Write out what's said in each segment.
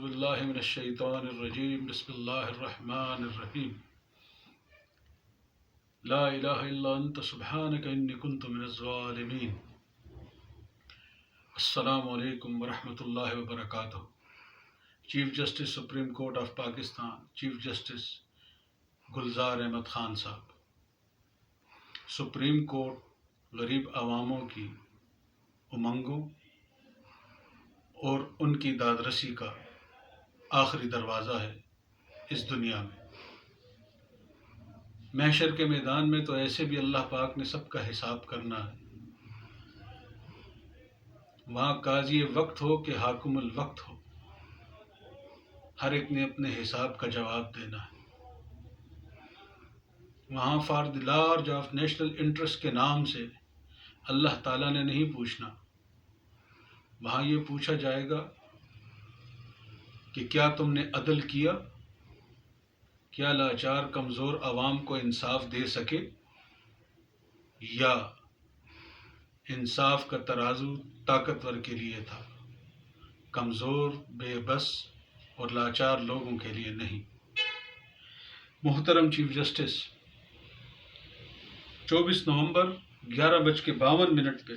باللہ من الشیطان الرجیم بسم اللہ الرحمن الرحیم لا الہ الا انت سبحانک انی کنت من الظالمین۔ السلام علیکم ورحمۃ اللہ وبرکاتہ۔ Chief justice supreme court of Pakistan chief justice Gulzar Ahmed Khan صاحب۔ سپریم کورٹ غریب عواموں کی امنگوں اور ان کی دادرسی کا آخری دروازہ ہے اس دنیا میں۔ محشر کے میدان میں تو ایسے بھی اللہ پاک نے سب کا حساب کرنا ہے۔ وہاں قاضی وقت ہو کہ حاکم الوقت ہو، ہر ایک نے اپنے حساب کا جواب دینا ہے۔ وہاں for the large of national interest کے نام سے اللہ تعالیٰ نے نہیں پوچھنا، وہاں یہ پوچھا جائے گا کہ کیا تم نے عدل کیا، کیا لاچار کمزور عوام کو انصاف دے سکے، یا انصاف کا ترازو طاقتور کے لیے تھا، کمزور بے بس اور لاچار لوگوں کے لیے نہیں۔ محترم چیف جسٹس، 24 نومبر 11:52 پہ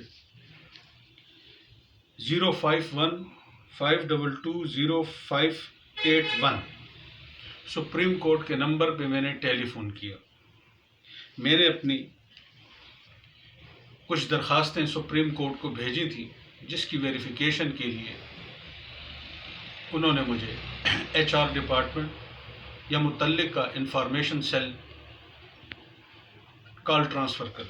051-522-0581 سپریم کورٹ کے نمبر پہ میں نے ٹیلی فون کیا۔ میں نے اپنی کچھ درخواستیں سپریم کورٹ کو بھیجی تھیں، جس کی ویریفیکیشن کے لیے انہوں نے مجھے HR ڈپارٹمنٹ یا متعلقہ انفارمیشن سیل کال ٹرانسفر کر۔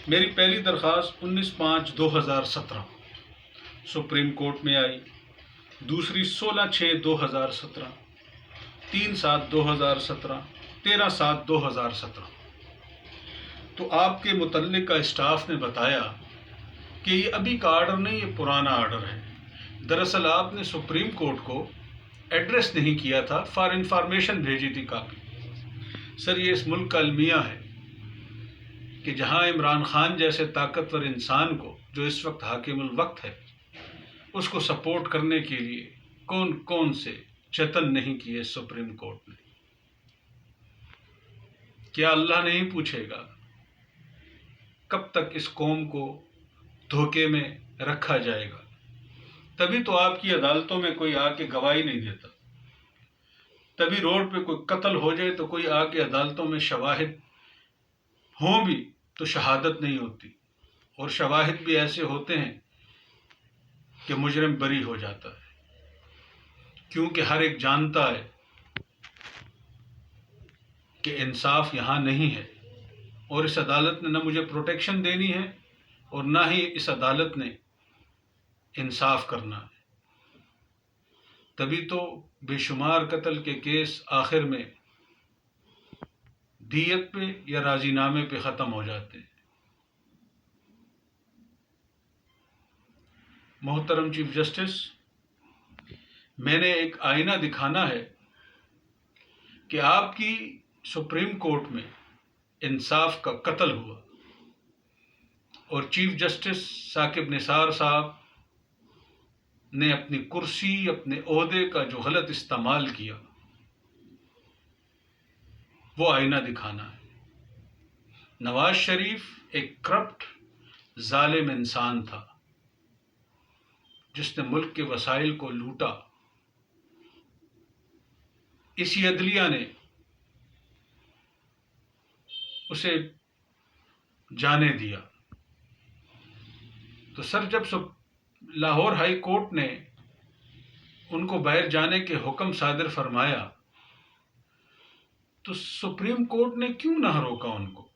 میری پہلی درخواست 19/5/2017 سپریم کورٹ میں آئی، دوسری 16/6/2017، 3/7/2017، 13/7/2017۔ تو آپ کے متعلقہ اسٹاف نے بتایا کہ یہ ابھی کا آرڈر نہیں، یہ پرانا آرڈر ہے۔ دراصل آپ نے سپریم کورٹ کو ایڈریس نہیں کیا تھا، فار انفارمیشن بھیجی تھی کاپی۔ سر، یہ اس ملک کا المیہ ہے کہ جہاں عمران خان جیسے طاقتور انسان کو، جو اس وقت حاکم الوقت ہے، اس کو سپورٹ کرنے کے لیے کون کون سے جتن نہیں کیے سپریم کورٹ نے۔ کیا اللہ نہیں پوچھے گا کب تک اس قوم کو دھوکے میں رکھا جائے گا؟ تبھی تو آپ کی عدالتوں میں کوئی آ کے گواہی نہیں دیتا، تبھی روڈ پہ کوئی قتل ہو جائے تو کوئی آ کے عدالتوں میں شواہد ہوں بھی تو شہادت نہیں ہوتی، اور شواہد بھی ایسے ہوتے ہیں کہ مجرم بری ہو جاتا ہے، کیونکہ ہر ایک جانتا ہے کہ انصاف یہاں نہیں ہے، اور اس عدالت نے نہ مجھے پروٹیکشن دینی ہے اور نہ ہی اس عدالت نے انصاف کرنا ہے۔ تبھی تو بے شمار قتل کے کیس آخر میں دیت پہ یا راضی نامے پہ ختم ہو جاتے ہیں۔ محترم چیف جسٹس، میں نے ایک آئینہ دکھانا ہے کہ آپ کی سپریم کورٹ میں انصاف کا قتل ہوا، اور چیف جسٹس ثاقب نثار صاحب نے اپنی کرسی، اپنے عہدے کا جو غلط استعمال کیا، وہ آئینہ دکھانا ہے۔ نواز شریف ایک کرپٹ ظالم انسان تھا، جس نے ملک کے وسائل کو لوٹا۔ اسی عدلیہ نے اسے جانے دیا۔ تو سر، جب لاہور ہائی کورٹ نے ان کو باہر جانے کے حکم صادر فرمایا تو سپریم کورٹ نے کیوں نہ روکا ان کو؟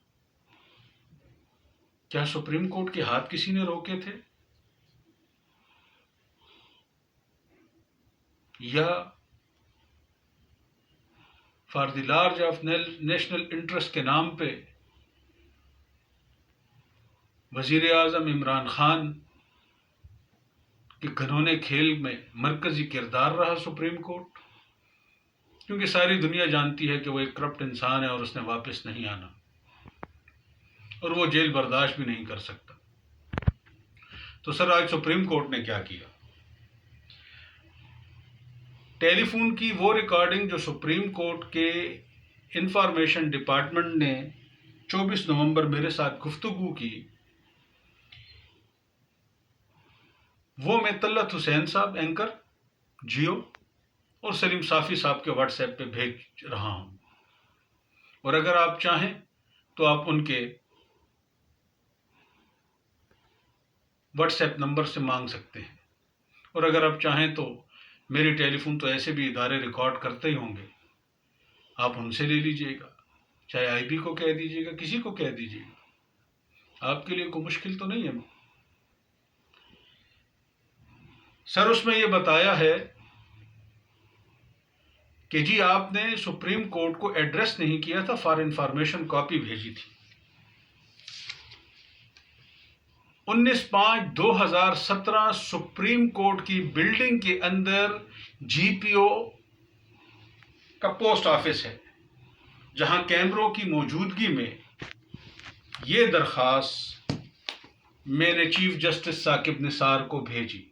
کیا سپریم کورٹ کے ہاتھ کسی نے روکے تھے؟ یا for the large of national interest کے نام پہ وزیر اعظم عمران خان کے گھنونے کھیل میں مرکزی کردار رہا سپریم کورٹ؟ کیونکہ ساری دنیا جانتی ہے کہ وہ ایک کرپٹ انسان ہے اور اس نے واپس نہیں آنا، اور وہ جیل برداشت بھی نہیں کر سکتا۔ تو سر، آج سپریم کورٹ نے کیا کیا؟ ٹیلی فون کی وہ ریکارڈنگ جو سپریم کورٹ کے انفارمیشن ڈپارٹمنٹ نے 24 نومبر میرے ساتھ گفتگو کی، وہ میں طلعت حسین صاحب اینکر جیو اور سلیم صافی صاحب کے واٹس ایپ پہ بھیج رہا ہوں، اور اگر آپ چاہیں تو آپ ان کے واٹس ایپ نمبر سے مانگ سکتے ہیں، اور اگر آپ چاہیں تو میری ٹیلی فون تو ایسے بھی ادارے ریکارڈ کرتے ہی ہوں گے، آپ ان سے لے لیجئے گا، چاہے آئی بی کو کہہ دیجئے گا، کسی کو کہہ دیجئے گا، آپ کے لیے کوئی مشکل تو نہیں ہے۔ سر اس میں یہ بتایا ہے کہ جی آپ نے سپریم کورٹ کو ایڈریس نہیں کیا تھا، فار انفارمیشن کاپی بھیجی تھی۔ 19/5/2017 سپریم کورٹ کی بلڈنگ کے اندر جی پی او کا پوسٹ آفس ہے، جہاں کیمروں کی موجودگی میں یہ درخواست میں نے چیف جسٹس ثاقب نثار کو بھیجی،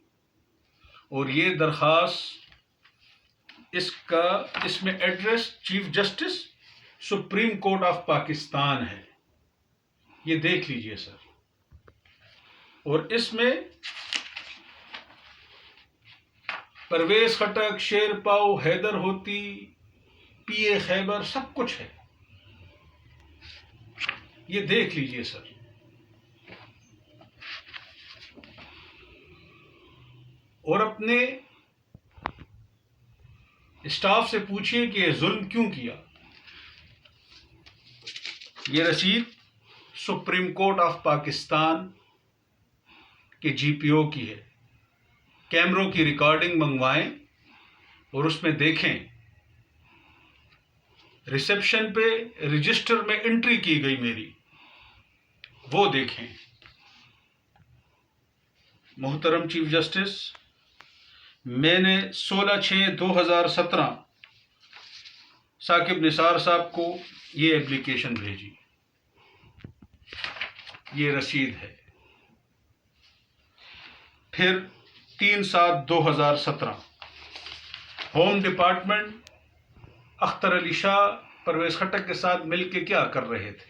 اور یہ درخواست اس میں address chief justice supreme court of Pakistan ہے، یہ دیکھ لیجئے سر، اور اس میں پرویز خٹک، شیر پاؤ، حیدر ہوتی، پی اے خیبر سب کچھ ہے، یہ دیکھ لیجئے سر۔ اور اپنے اسٹاف سے پوچھئے کہ یہ ظلم کیوں کیا۔ یہ رسید سپریم کورٹ آف پاکستان کے جی پی او کی ہے، کیمروں کی ریکارڈنگ منگوائیں اور اس میں دیکھیں، ریسیپشن پہ رجسٹر میں انٹری کی گئی میری، وہ دیکھیں۔ محترم چیف جسٹس، میں نے 16/6/2017 ثاقب نثار صاحب کو یہ ایپلیکیشن بھیجی، یہ رسید ہے۔ پھر 3/7/2017 ہوم ڈپارٹمنٹ اختر علی شاہ پرویز خٹک کے ساتھ مل کے کیا کر رہے تھے،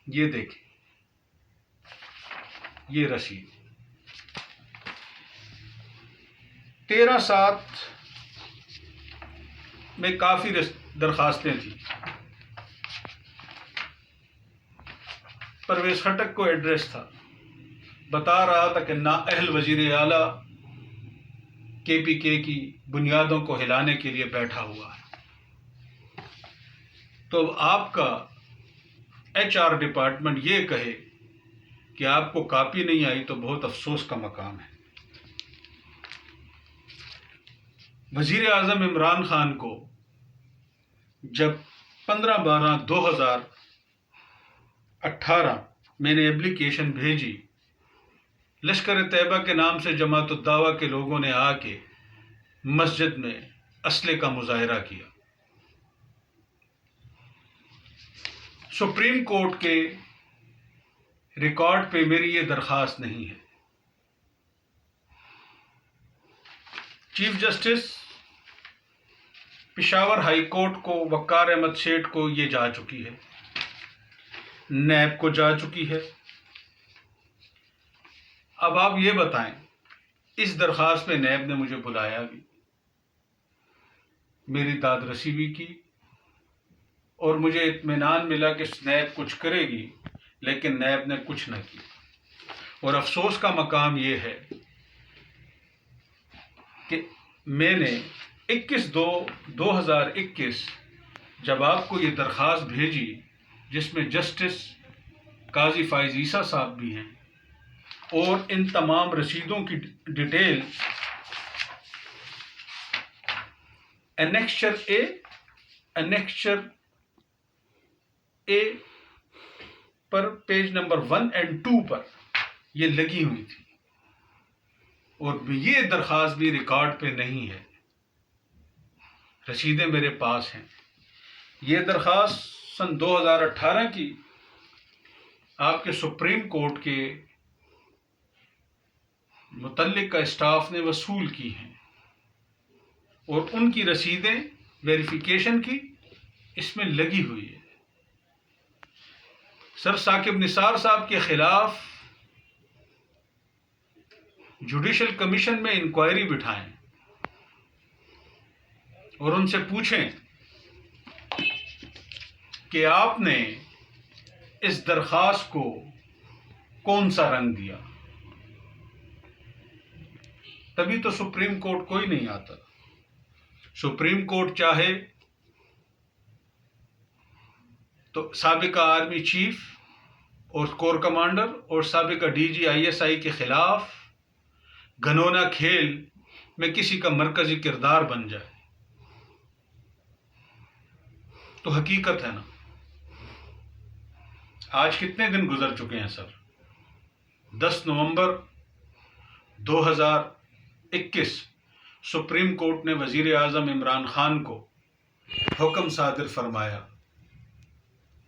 یہ دیکھیں، یہ رسید۔ 13/7 میں کافی درخواستیں تھیں، پرویز خٹک کو ایڈریس تھا، بتا رہا تھا کہ نااہل وزیر اعلیٰ کے پی کے کی بنیادوں کو ہلانے کے لیے بیٹھا ہوا ہے۔ تو آپ کا ایچ آر ڈپارٹمنٹ یہ کہے کہ آپ کو کاپی نہیں آئی تو بہت افسوس کا مقام ہے۔ وزیر اعظم عمران خان کو جب 15/12/2018 میں نے ایپلیکیشن بھیجی، لشکر طیبہ کے نام سے جماعت الدعویٰ کے لوگوں نے آ کے مسجد میں اسلحے کا مظاہرہ کیا۔ سپریم کورٹ کے ریکارڈ پہ میری یہ درخواست نہیں ہے۔ Chief justice Peshawar high court کو وقار احمد شیٹھ کو یہ جا چکی ہے، نیب کو جا چکی ہے۔ اب آپ یہ بتائیں، اس درخواست میں نیب نے مجھے بلایا بھی، میری داد رسی بھی کی، اور مجھے اطمینان ملا کہ نیب کچھ کرے گی، لیکن نیب نے کچھ نہ کی۔ اور افسوس کا مقام یہ ہے کہ میں نے 21/2/2021 جب آپ کو یہ درخواست بھیجی، جس میں جسٹس قاضی فائز عیسیٰ صاحب بھی ہیں، اور ان تمام رسیدوں کی ڈیٹیل انیکسچر اے پر پیج نمبر 1 اور 2 پر یہ لگی ہوئی تھی، اور یہ درخواست بھی ریکارڈ پہ نہیں ہے، رسیدیں میرے پاس ہیں۔ یہ درخواست سن 2018 کی آپ کے سپریم کورٹ کے متعلقہ اسٹاف نے وصول کی ہیں، اور ان کی رسیدیں ویریفیکیشن کی اس میں لگی ہوئی ہے۔ سر ثاقب نثار صاحب کے خلاف جوڈیشل کمیشن میں انکوائری بٹھائیں اور ان سے پوچھیں کہ آپ نے اس درخواست کو کون سا رنگ دیا، تبھی تو سپریم کورٹ کوئی نہیں آتا۔ سپریم کورٹ چاہے تو سابقہ آرمی چیف اور کور کمانڈر اور سابقہ DG/ISI کے خلاف گھنونا کھیل میں کسی کا مرکزی کردار بن جائے تو حقیقت ہے نا۔ آج کتنے دن گزر چکے ہیں سر؟ 10 نومبر 2021 سپریم کورٹ نے وزیر اعظم عمران خان کو حکم صادر فرمایا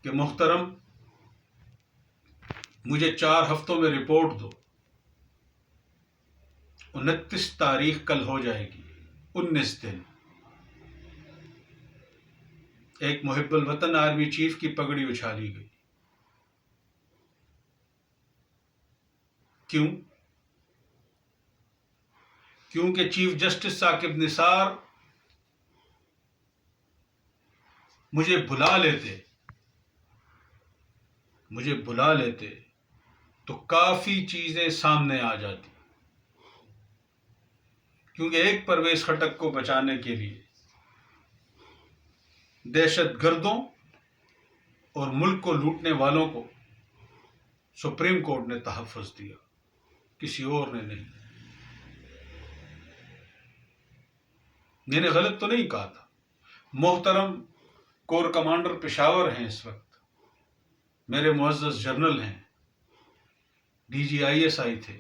کہ محترم مجھے 4 ہفتوں میں رپورٹ دو۔ 29 تاریخ کل ہو جائے گی، 19 دن۔ ایک محب الوطن آرمی چیف کی پگڑی اچھالی گئی۔ کیوں؟ کیونکہ چیف جسٹس ثاقب نثار مجھے بلا لیتے تو کافی چیزیں سامنے آ جاتی، کیونکہ ایک پرویز خٹک کو بچانے کے لیے دہشت گردوں اور ملک کو لوٹنے والوں کو سپریم کورٹ نے تحفظ دیا، کسی اور نے نہیں۔ میں نے غلط تو نہیں کہا تھا۔ محترم کور کمانڈر پشاور ہیں اس وقت، میرے معزز جنرل ہیں، DG/ISI تھے۔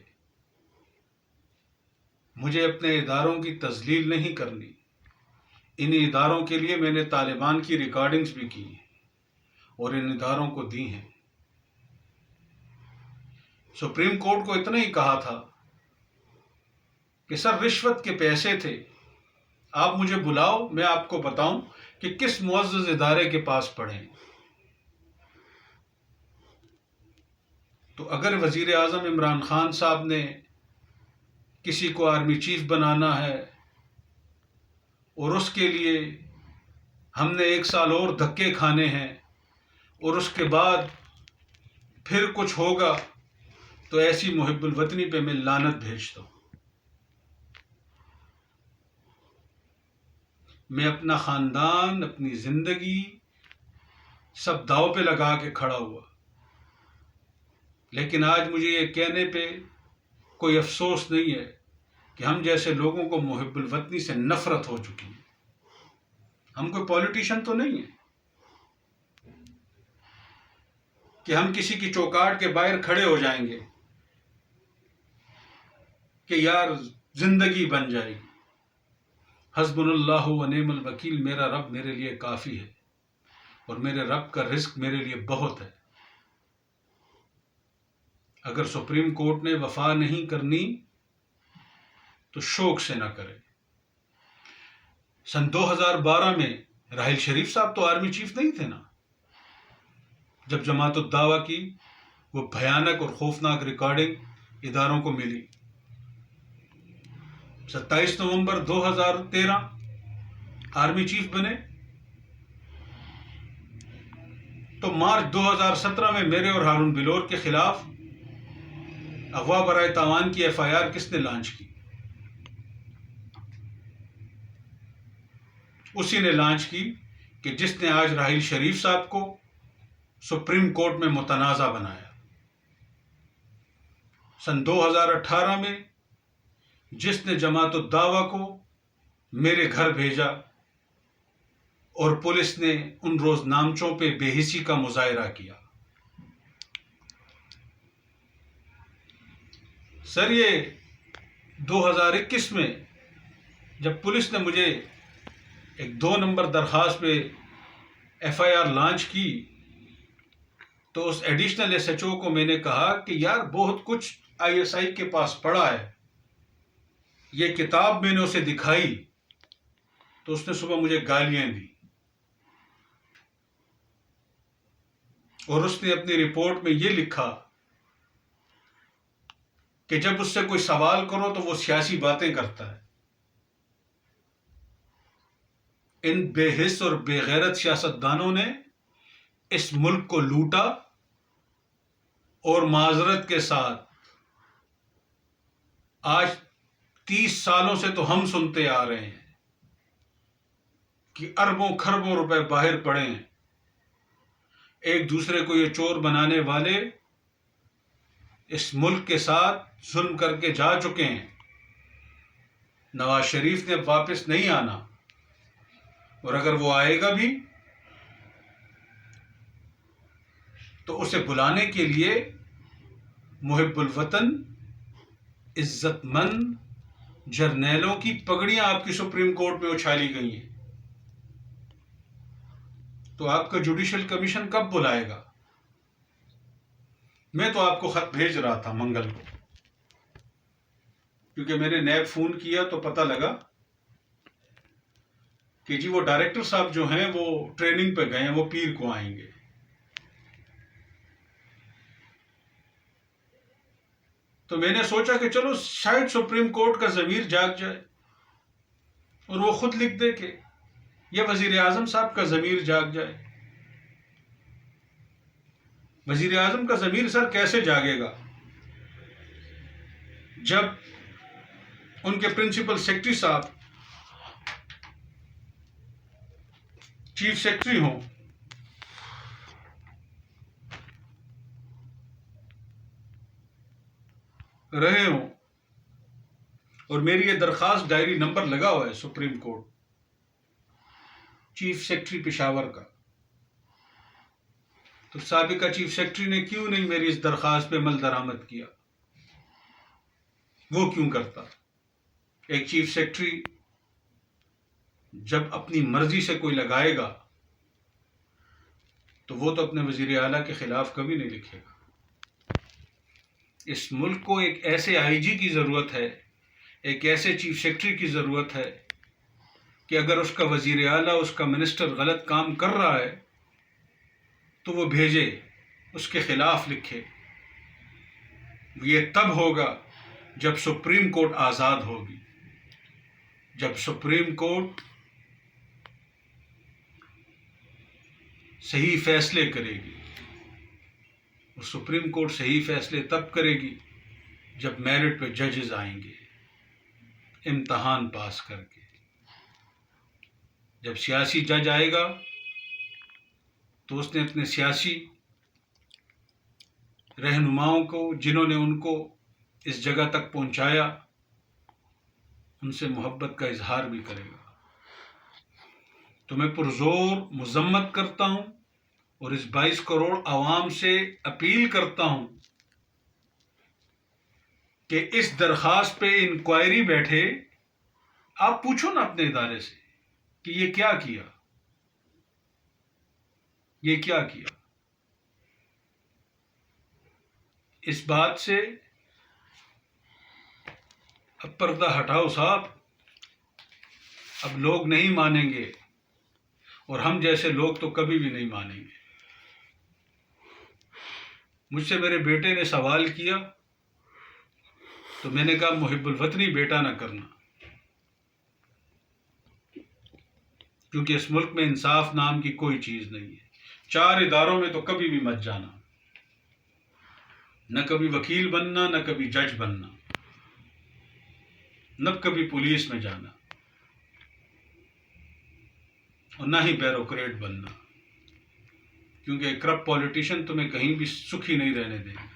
مجھے اپنے اداروں کی تذلیل نہیں کرنی۔ ان اداروں کے لیے میں نے طالبان کی ریکارڈنگز بھی کی ہیں اور ان اداروں کو دی ہیں۔ سپریم کورٹ کو اتنا ہی کہا تھا کہ سر رشوت کے پیسے تھے، آپ مجھے بلاؤ، میں آپ کو بتاؤں کہ کس معزز ادارے کے پاس پڑھیں۔ تو اگر وزیر اعظم عمران خان صاحب نے کسی کو آرمی چیف بنانا ہے اور اس کے لیے ہم نے 1 سال اور دھکے کھانے ہیں اور اس کے بعد پھر کچھ ہوگا، تو ایسی محب الوطنی پہ میں لعنت بھیجتا ہوں۔ میں اپنا خاندان، اپنی زندگی سب داؤ پہ لگا کے کھڑا ہوا، لیکن آج مجھے یہ کہنے پہ کوئی افسوس نہیں ہے کہ ہم جیسے لوگوں کو محب الوطنی سے نفرت ہو چکی ہے۔ ہم کوئی پولیٹیشین تو نہیں ہے کہ ہم کسی کی چوکاٹ کے باہر کھڑے ہو جائیں گے کہ یار زندگی بن جائے گی۔ حسبنا اللہ و نعم الوکیل، میرا رب میرے لیے کافی ہے اور میرے رب کا رزق میرے لیے بہت ہے۔ اگر سپریم کورٹ نے وفا نہیں کرنی تو شوق سے نہ کرے۔ سن 2012 میں راحیل شریف صاحب تو آرمی چیف نہیں تھے نا، جب جماعت الدعویٰ کی وہ بھیانک اور خوفناک ریکارڈنگ اداروں کو ملی۔ 27 نومبر 2013 آرمی چیف بنے تو مارچ 2017 میں میرے اور ہارون بلور کے خلاف اغوا برائے تاوان کی FIR کس نے لانچ کی؟ اسی نے لانچ کی کہ جس نے آج راحیل شریف صاحب کو سپریم کورٹ میں متنازع بنایا۔ سن 2018 میں جس نے جماعت الدعویٰ کو میرے گھر بھیجا اور پولیس نے ان روز نامچوں پہ بے حسی کا مظاہرہ کیا۔ سر یہ 2021 میں جب پولیس نے مجھے ایک 2 نمبر درخواست پہ FIR لانچ کی تو اس ایڈیشنل SHO کو میں نے کہا کہ یار بہت کچھ ISI کے پاس پڑا ہے، یہ کتاب میں نے اسے دکھائی تو اس نے صبح مجھے گالیاں دی، اور اس نے اپنی رپورٹ میں یہ لکھا کہ جب اس سے کوئی سوال کرو تو وہ سیاسی باتیں کرتا ہے۔ ان بے حس اور بے غیرت سیاستدانوں نے اس ملک کو لوٹا، اور معذرت کے ساتھ آج 30 سالوں سے تو ہم سنتے آ رہے ہیں کہ اربوں خربوں روپے باہر پڑے ہیں۔ ایک دوسرے کو یہ چور بنانے والے اس ملک کے ساتھ ظلم کر کے جا چکے ہیں۔ نواز شریف نے واپس نہیں آنا، اور اگر وہ آئے گا بھی تو اسے بلانے کے لیے محب الوطن، عزت مند جرنیلوں کی پگڑیاں آپ کی سپریم کورٹ میں اچھالی گئی ہیں۔ تو آپ کا جوڈیشل کمیشن کب بلائے گا؟ میں تو آپ کو خط بھیج رہا تھا منگل کو، کیونکہ میں نے نیب فون کیا تو پتہ لگا کہ جی وہ ڈائریکٹر صاحب جو ہیں وہ ٹریننگ پہ گئے ہیں، وہ پیر کو آئیں گے۔ تو میں نے سوچا کہ چلو شاید سپریم کورٹ کا ضمیر جاگ جائے اور وہ خود لکھ دے کہ یا وزیر اعظم صاحب کا ضمیر جاگ جائے۔ وزیر اعظم کا ضمیر سر کیسے جاگے گا جب ان کے پرنسپل سیکرٹری صاحب چیف سیکرٹری ہوں، رہے ہوں، اور میری یہ درخواست ڈائری نمبر لگا ہوا ہے supreme court, chief secretary Peshawar کا۔ تو سابقہ چیف سیکرٹری نے کیوں نہیں میری اس درخواست پہ عمل درآمد کیا؟ وہ کیوں کرتا؟ ایک چیف سیکرٹری جب اپنی مرضی سے کوئی لگائے گا تو وہ تو اپنے وزیر اعلیٰ کے خلاف کبھی نہیں لکھے گا۔ اس ملک کو ایک ایسے آئی جی کی ضرورت ہے، ایک ایسے چیف سیکرٹری کی ضرورت ہے کہ اگر اس کا وزیر اعلیٰ، اس کا منسٹر غلط کام کر رہا ہے تو وہ بھیجے، اس کے خلاف لکھے۔ یہ تب ہوگا جب سپریم کورٹ آزاد ہوگی، جب سپریم کورٹ صحیح فیصلے کرے گی۔ اور سپریم کورٹ صحیح فیصلے تب کرے گی جب میرٹ پہ ججز آئیں گے امتحان پاس کر کے۔ جب سیاسی جج آئے گا تو اس نے اپنے سیاسی رہنماؤں کو، جنہوں نے ان کو اس جگہ تک پہنچایا، ان سے محبت کا اظہار بھی کرے گا۔ تو میں پرزور مذمت کرتا ہوں اور اس 22 کروڑ عوام سے اپیل کرتا ہوں کہ اس درخواست پہ انکوائری بیٹھے۔ آپ پوچھو نا اپنے ادارے سے کہ یہ کیا کیا، یہ کیا کیا۔ اس بات سے اب پردہ ہٹاؤ صاحب، اب لوگ نہیں مانیں گے، اور ہم جیسے لوگ تو کبھی بھی نہیں مانیں گے۔ مجھ سے میرے بیٹے نے سوال کیا تو میں نے کہا محب الوطنی بیٹا نہ کرنا، کیونکہ اس ملک میں انصاف نام کی کوئی چیز نہیں ہے۔ 4 اداروں میں تو کبھی بھی مت جانا، نہ کبھی وکیل بننا، نہ کبھی جج بننا، نہ کبھی پولیس میں جانا، اور نہ ہی بیوروکریٹ بننا، کیونکہ کرپٹ پولیٹیشین تمہیں کہیں بھی سکھی نہیں رہنے دیں گے۔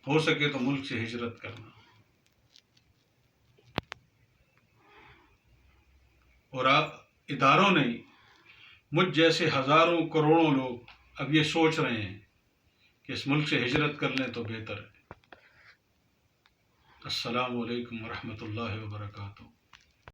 ہو سکے تو ملک سے ہجرت کرنا۔ اور آپ اداروں نے، مجھ جیسے ہزاروں کروڑوں لوگ اب یہ سوچ رہے ہیں کہ اس ملک سے ہجرت کر لیں تو بہتر ہے۔ السلام علیکم ورحمۃ اللہ وبرکاتہ۔